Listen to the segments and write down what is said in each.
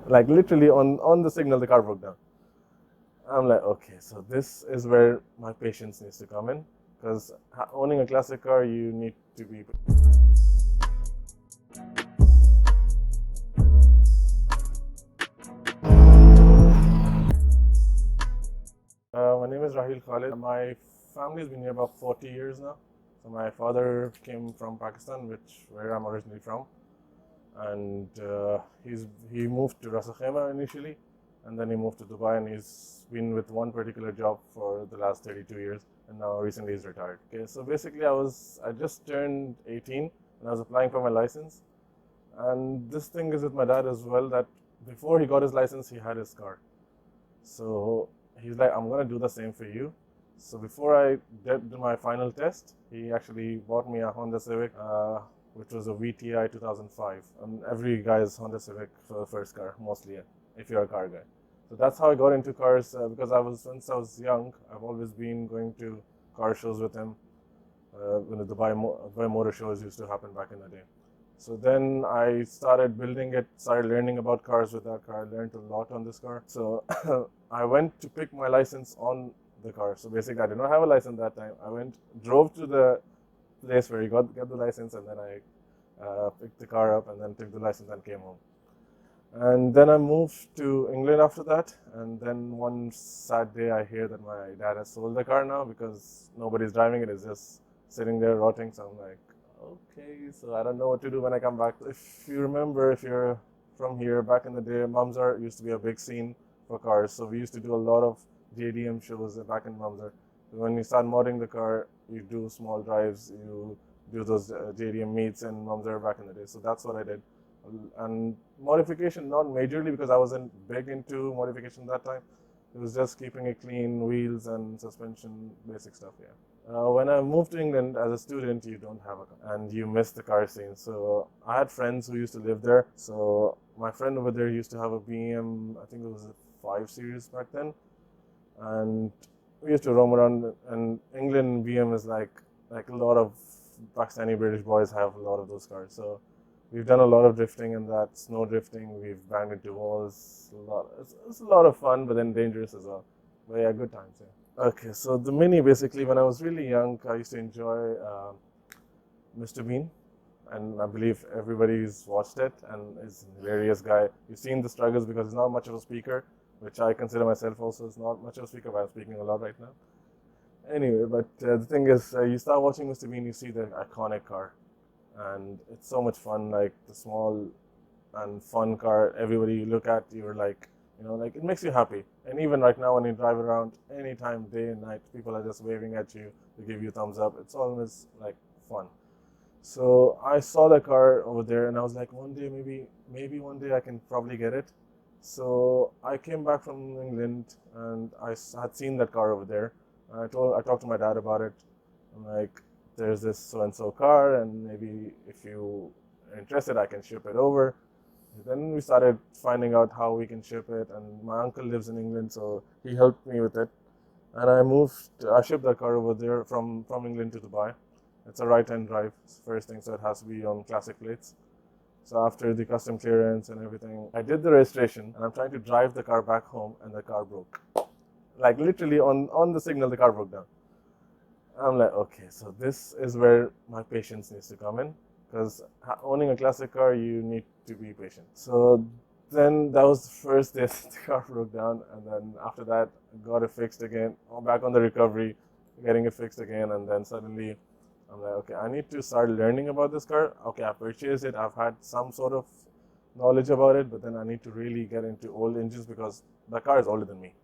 Like literally on the signal, the car broke down. I'm like, okay, so this is where my patience needs to come in, because owning a classic car, you need to be. My name is Raheel. My family's been here about 40 years now. So my father came from Pakistan, where I'm originally from, and he moved to Ras Al Khaimah initially, and then he moved to Dubai, and he's been with one particular job for the last 32 years, and now recently he's retired. Okay, so basically I just turned 18, and I was applying for my license, and this thing is with my dad as well, that before he got his license, he had his car. So he's like, I'm gonna do the same for you. So before I did my final test, he actually bought me a Honda Civic, which was a VTI 2005. And every guy's Honda Civic for the first car, mostly, if you're a car guy. So that's how I got into cars, because since I was young, I've always been going to car shows with him, when the Dubai Motor Shows used to happen back in the day. So then I started building it, started learning about cars with that car. I learned a lot on this car. So I went to pick my license on the car. So basically, I did not have a license that time. Drove to the place where he got the license, and then I picked the car up and then took the license and came home. And then I moved to England after that. And then one sad day, I hear that my dad has sold the car now because nobody's driving it. It's just sitting there rotting. So I'm like, okay, so I don't know what to do when I come back. If you remember, if you're from here, back in the day, Mamzar used to be a big scene for cars. So we used to do a lot of JDM shows back in Mamzar. When you start modding the car, you do small drives, you do those JDM meets in Mamzar back in the day. So that's what I did. And modification, not majorly because I wasn't big into modification that time. It was just keeping it clean, wheels and suspension, basic stuff, yeah. When I moved to England as a student, you don't have a car and you miss the car scene. So I had friends who used to live there. So my friend over there used to have a BM, I think it was a 5 Series back then. And we used to roam around. And England BM is like a lot of Pakistani British boys have a lot of those cars. So we've done a lot of drifting and that, snow drifting. We've banged into walls. It's a lot of fun, but then dangerous as well. But yeah, good times, yeah. Okay, so the Mini, basically, when I was really young, I used to enjoy Mr. Bean, and I believe everybody's watched it, and he's a hilarious guy. You've seen the struggles because he's not much of a speaker, which I consider myself also is not much of a speaker, but I'm speaking a lot right now. Anyway, but the thing is, you start watching Mr. Bean, you see the iconic car, and it's so much fun, like the small and fun car. Everybody you look at, you're like, like it makes you happy. And even right now, when you drive around, anytime, day and night, people are just waving at you to give you a thumbs up. It's always like fun. So I saw the car over there, and I was like, one day, maybe one day I can probably get it. So I came back from England, and I had seen that car over there. And I talked to my dad about it. I'm like, there's this so and so car, and maybe if you are interested, I can ship it over. Then we started finding out how we can ship it, and my uncle lives in England, so he helped me with it. And I shipped that car over there from England to Dubai. It's a right-hand drive, first thing, so it has to be on classic plates. So after the custom clearance and everything, I did the registration, and I'm trying to drive the car back home, and the car broke. Like literally on the signal, the car broke down. I'm like, okay, so this is where my patience needs to come in, because owning a classic car, you need to be patient. So then that was the first day the car broke down, and then after that, got it fixed again. I'm back on the recovery, getting it fixed again, and then suddenly I'm like, okay, I need to start learning about this car. Okay, I purchased it, I've had some sort of knowledge about it, but then I need to really get into old engines because the car is older than me.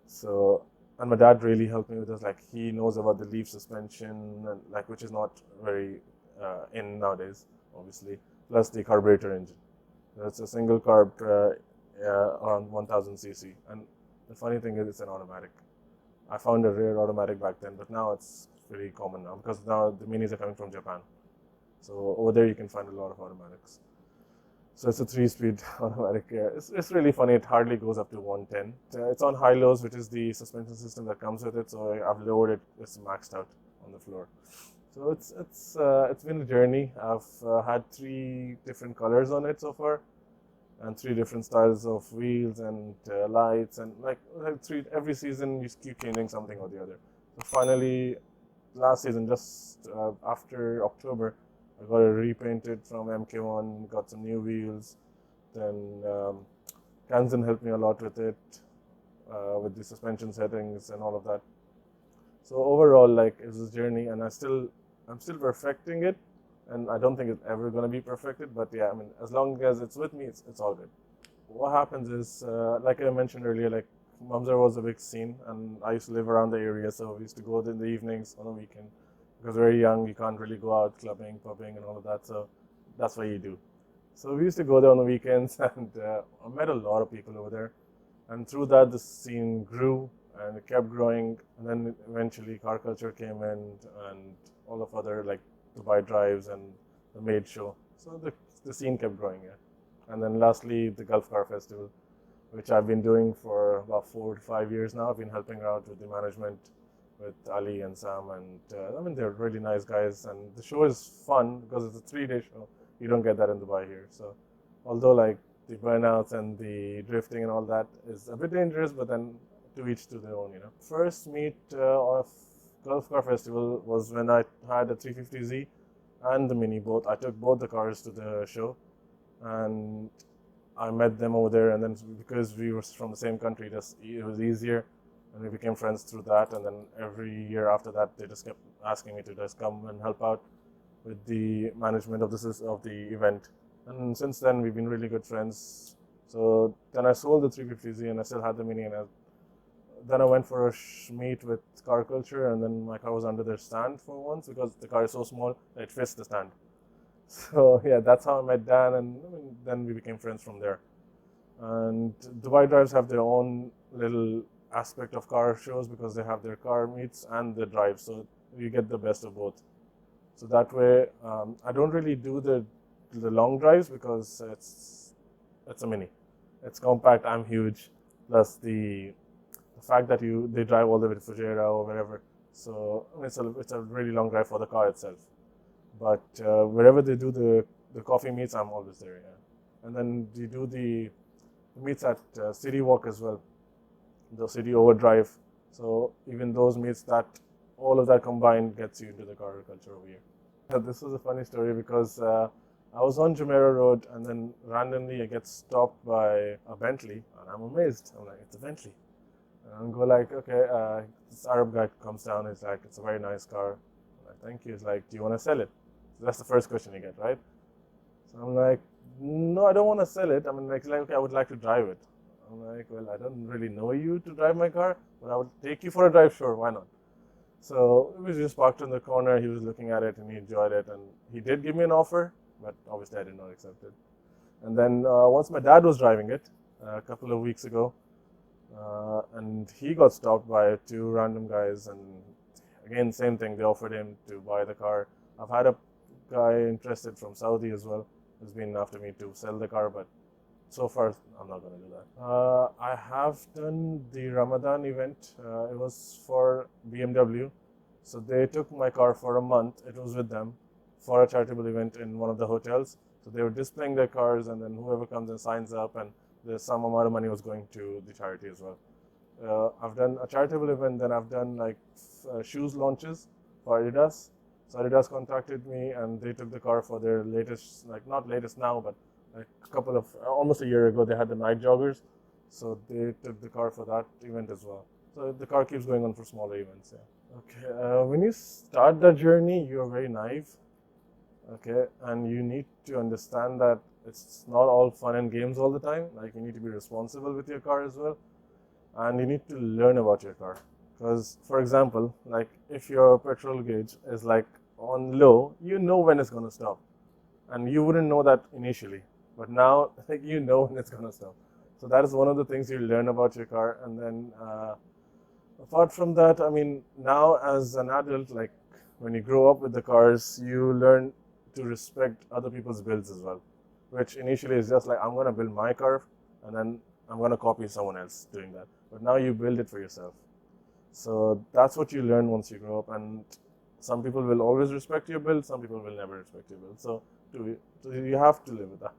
So, and my dad really helped me with this. Like, he knows about the leaf suspension, and which is not very in nowadays, obviously. Plus the carburetor engine. It's a single carb around 1000 cc, and the funny thing is, it's an automatic. I found a rare automatic back then, but now it's pretty common now because now the minis are coming from Japan. So over there you can find a lot of automatics. So it's a 3-speed automatic. It's really funny. It hardly goes up to 110. It's on high lows, which is the suspension system that comes with it. So I've lowered it. It's maxed out on the floor. So it's been a journey. I've had 3 different colors on it so far. and 3 different styles of wheels and lights, and like every season you keep changing something or the other. So finally, last season, just after October, I got it repainted from MK1, got some new wheels. Then Kansan helped me a lot with it, with the suspension settings and all of that. So overall, like, it's this journey, and I'm still perfecting it, and I don't think it's ever gonna be perfected. But yeah, I mean, as long as it's with me, it's all good. What happens is, like I mentioned earlier, like Mamzar was a big scene, and I used to live around the area, so we used to go in the evenings on the weekend. Because very young, you can't really go out clubbing, pubbing, and all of that. So that's what you do. So we used to go there on the weekends, and I met a lot of people over there. And through that, the scene grew, and it kept growing. And then eventually, car culture came in, and all of other like Dubai drives and the Maid show. So the scene kept growing, yeah. And then lastly, the Gulf Car Festival, which I've been doing for about 4 to 5 years now. I've been helping out with the management, with Ali and Sam, and I mean, they're really nice guys. And the show is fun because it's a 3-day show. You don't get that in Dubai here. So although like the burnouts and the drifting and all that is a bit dangerous, but then to each to their own, you know. First meet of Gulf Car Festival was when I had a 350Z and the Mini both. I took both the cars to the show, and I met them over there. And then because we were from the same country, it was easier, and we became friends through that. And then every year after that, they just kept asking me to just come and help out with the management of the event. And since then, we've been really good friends. So then I sold the 350Z, and I still had the Mini, and then I went for a meet with Car Culture, and then my car was under their stand for once because the car is so small that it fits the stand. So yeah, that's how I met Dan, and I mean, then we became friends from there. And Dubai drives have their own little aspect of car shows because they have their car meets and the drive, so you get the best of both. So that way, I don't really do the long drives because it's a Mini, it's compact. I'm huge, plus the fact that they drive all the way to Fujairah or wherever. So I mean, it's a really long drive for the car itself. But wherever they do the coffee meets, I'm always there. Yeah. And then we do the meets at City Walk as well, the City Overdrive. So even those meets, that all of that combined gets you into the car culture over here. This was a funny story because I was on Jumeirah Road, and then randomly I get stopped by a Bentley, and I'm amazed. I'm like, it's a Bentley. And I go like, okay, this Arab guy comes down. He's like, it's a very nice car. I'm like, thank you. He's like, do you want to sell it? So that's the first question you get, right? So I'm like, no, I don't want to sell it. I mean, like, okay, I would like to drive it. I'm like, well, I don't really know you to drive my car, but I would take you for a drive, sure, why not? So we just parked in the corner. He was looking at it and he enjoyed it, and he did give me an offer, but obviously I did not accept it. And then once my dad was driving it a couple of weeks ago, and he got stopped by 2 random guys, and again, same thing, they offered him to buy the car. I've had a guy interested from Saudi as well, who's been after me to sell the car, but so far I'm not going to do that. I have done the Ramadan event. It was for BMW, so they took my car for a month. It was with them for a charitable event in one of the hotels. So they were displaying their cars, and then whoever comes and signs up, and there's some amount of money was going to the charity as well. I've done a charitable event, then I've done like shoes launches for Adidas. So Adidas contacted me, and they took the car for their latest, like not latest now, but like almost a year ago, they had the night joggers. So they took the car for that event as well. So the car keeps going on for smaller events, yeah. Okay, when you start that journey, you're very naive, okay, and you need to understand that it's not all fun and games all the time. Like, you need to be responsible with your car as well, and you need to learn about your car. Because, for example, like if your petrol gauge is like on low, you know when it's going to stop, and you wouldn't know that initially, but now like you know when it's going to stop. So that is one of the things you learn about your car. And then apart from that, I mean, now as an adult, like when you grow up with the cars, you learn to respect other people's builds as well, which initially is just like, I'm going to build my car and then I'm going to copy someone else doing that. But now you build it for yourself. So that's what you learn once you grow up. And some people will always respect your build, some people will never respect your build. So you have to live with that.